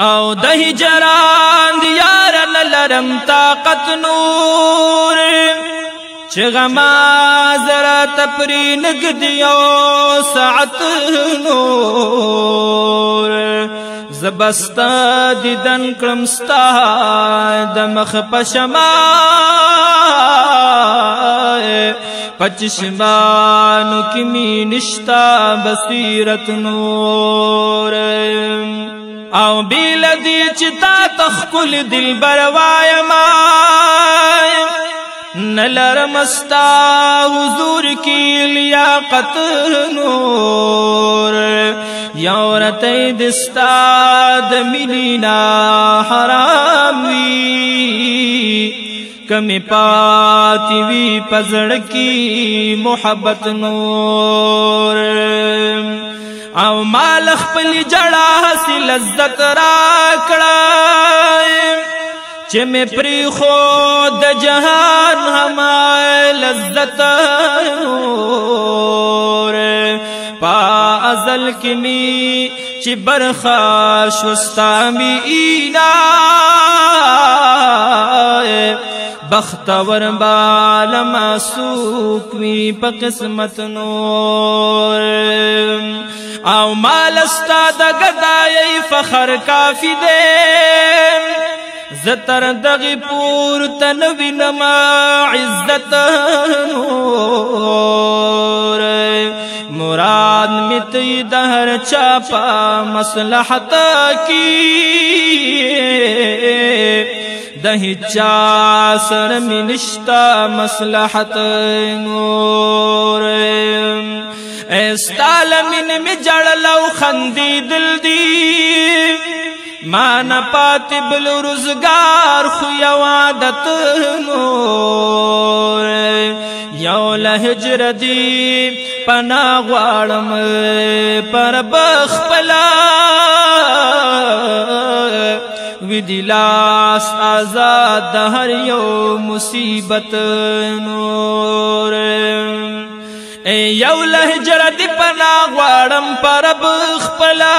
او د هجران دیار لرم طاقت نور چې غما زرا تپری نګدیو ساعت نور زبستا دیدن کړمستا د مخ پشما پچشمانو کی می نشتا بصیرت نور او بیلدی چتا تخکل دل بروایما نلرمستا حضور کی لیاقت نور یورتی دستا دملینا حرام وی کمی پاتی وی پزڑ کی محبت نور او مال خپل جڑا سی لذت راکړای چې مې پری خود جهان هما لذت نور پا ازل کمی چې برخا شستا می اینا بختور بالما سوک وی پا قسمت نور او مال استا دا گدائی فخر کافی دے زتر دغی پور تنوی نما عزت نور مراد متی دہر چاپا مصلحت کی دہی چا سر میں نشتا مصلحت نور استال من میں جڑ لو خندی دل دی مانا پاتی بل روزگار خویا وعدت نور یو لہجر دی پنا غوارم پر بخپلا وی دلاس آزاد ہر یو مصیبت نور یو لہجر دی پنا غوارم پر بخپلا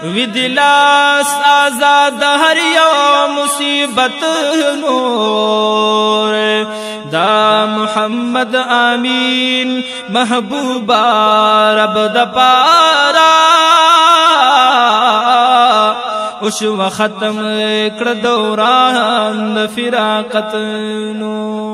وی دلاس آزاد ہر یو مصیبت نور دا محمد آمین محبوبا رب دا پارا اوش و ختم کړ دوران فراقت نور